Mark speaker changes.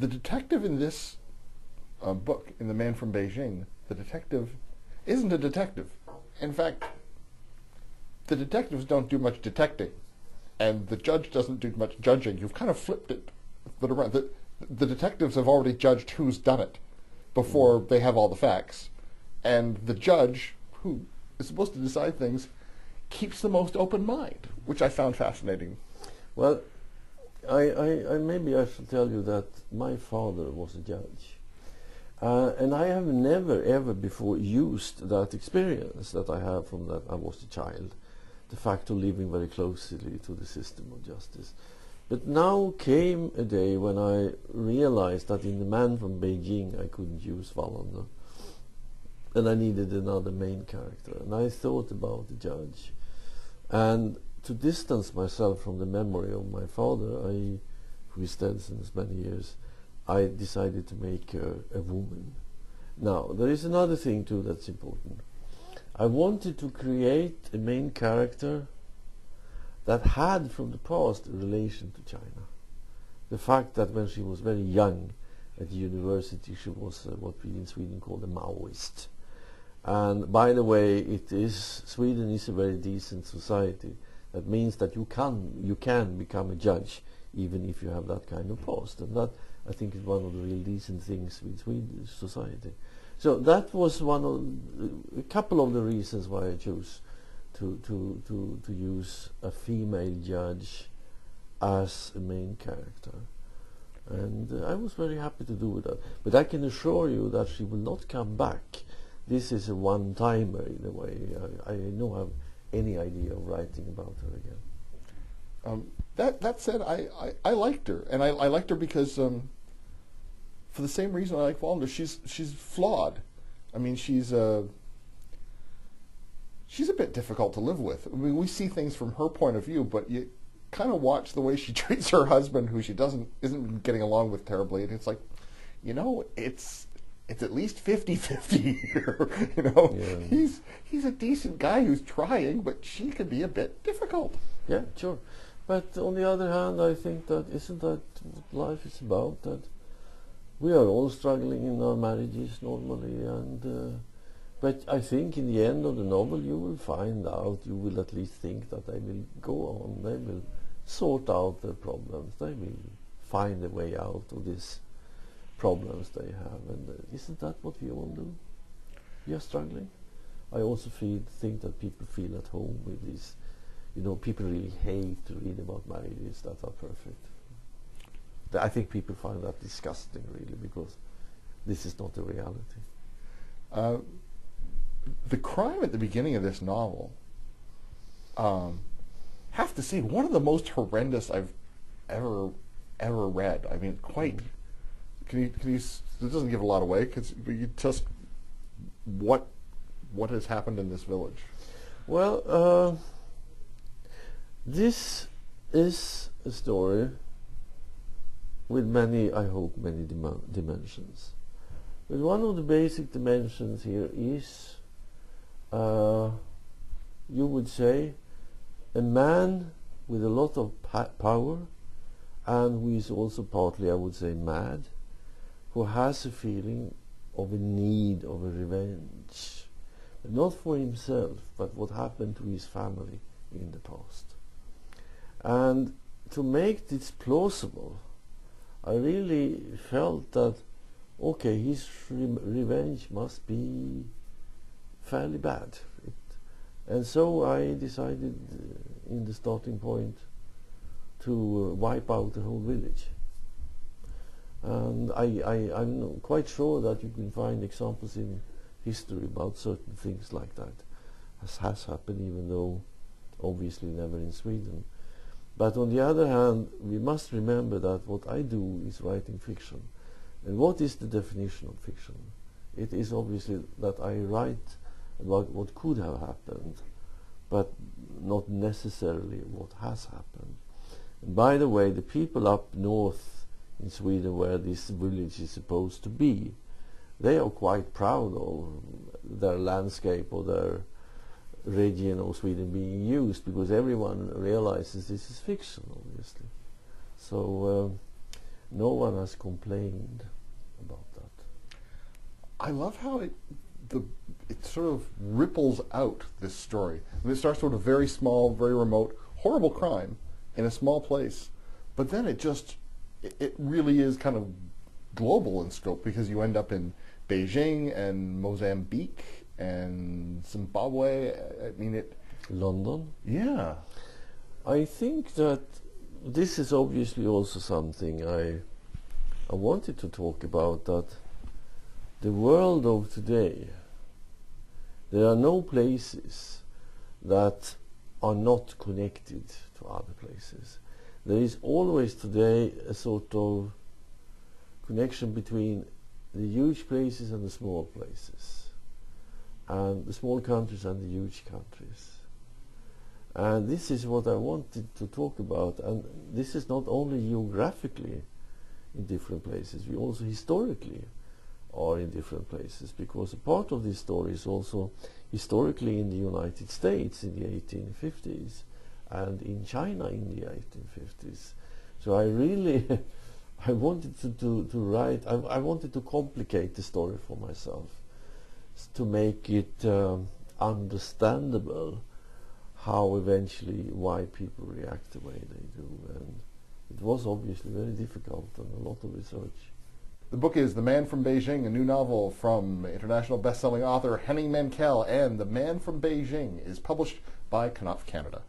Speaker 1: the detective in this book, in The Man from Beijing, the detective isn't a detective. In fact, the detectives don't do much detecting, and the judge doesn't do much judging. You've kind of flipped it around. The detectives have already judged who's done it before they have all the facts, and the judge, who is supposed to decide things, keeps the most open mind, which I found fascinating.
Speaker 2: Well, I maybe I should tell you that my father was a judge. And I have never ever before used that experience that I have from that I was a child, the fact of living very closely to the system of justice. But now came a day when I realized that in The Man from Beijing I couldn't use Wallander, and I needed another main character. And I thought about the judge, and to distance myself from the memory of my father, who is dead since many years, I decided to make her a woman. Now, there is another thing too that's important. I wanted to create a main character that had from the past a relation to China. The fact that when she was very young at the university she was what we in Sweden call a Maoist. And by the way, Sweden is a very decent society. That means that you can become a judge even if you have that kind of past, and that I think is one of the real decent things with Swedish society. So that was a couple of the reasons why I chose to use a female judge as a main character, and I was very happy to do that. But I can assure you that she will not come back. This is a one-timer in a way. I don't have any idea of writing about her again.
Speaker 1: That said, I liked her, and I liked her because for the same reason I like Wallander. She's flawed. I mean, she's a bit difficult to live with. I mean, we see things from her point of view, but you kind of watch the way she treats her husband, who she isn't getting along with terribly, and it's like, it's at least 50-50 here. Yeah. He's a decent guy who's trying, but she can be a bit difficult.
Speaker 2: Yeah, sure. But on the other hand, I think that isn't that what life is about? That we are all struggling in our marriages normally, and but I think in the end of the novel you will find out, you will at least think that they will go on, they will sort out their problems, they will find a way out of these problems they have, and isn't that what we all do? We are struggling. I also think that people feel at home with this. People really hate to read about marriages that are perfect. I think people find that disgusting, really, because this is not the reality.
Speaker 1: The crime at the beginning of this novel, have to say, one of the most horrendous I've ever read. I mean, quite. Can you? It doesn't give a lot away. You just what has happened in this village?
Speaker 2: Well, this is a story with many, I hope, many dimensions. But one of the basic dimensions here is, you would say, a man with a lot of power, and who is also partly, I would say, mad, who has a feeling of a need of a revenge, but not for himself, but what happened to his family in the past. And to make this plausible, I really felt that, okay, his revenge must be fairly bad. And so I decided in the starting point to wipe out the whole village. And I'm quite sure that you can find examples in history about certain things like that, as has happened, even though obviously never in Sweden. But on the other hand, we must remember that what I do is writing fiction. And what is the definition of fiction? It is obviously that I write about what could have happened, but not necessarily what has happened. And by the way, the people up north in Sweden, where this village is supposed to be, they are quite proud of their landscape or their region of Sweden being used, because everyone realizes this is fiction, obviously. So No one has complained about that.
Speaker 1: I love how it sort of ripples out, this story. I mean, it starts sort of very small, very remote, horrible crime in a small place, but then it really is kind of global in scope, because you end up in Beijing and Mozambique and Zimbabwe. I mean,
Speaker 2: London.
Speaker 1: Yeah.
Speaker 2: I think that this is obviously also something I wanted to talk about, that the world of today, there are no places that are not connected to other places. There is always today a sort of connection between the huge places and the small places, and the small countries and the huge countries. And this is what I wanted to talk about. And this is not only geographically in different places, we also historically are in different places, because a part of this story is also historically in the United States in the 1850s and in China in the 1850s. So I really I wanted to write, I wanted to complicate the story for myself, to make it understandable how eventually why people react the way they do. And it was obviously very difficult and a lot of research.
Speaker 1: The book is The Man from Beijing, a new novel from international best-selling author Henning Mankell, and The Man from Beijing is published by Knopf Canada.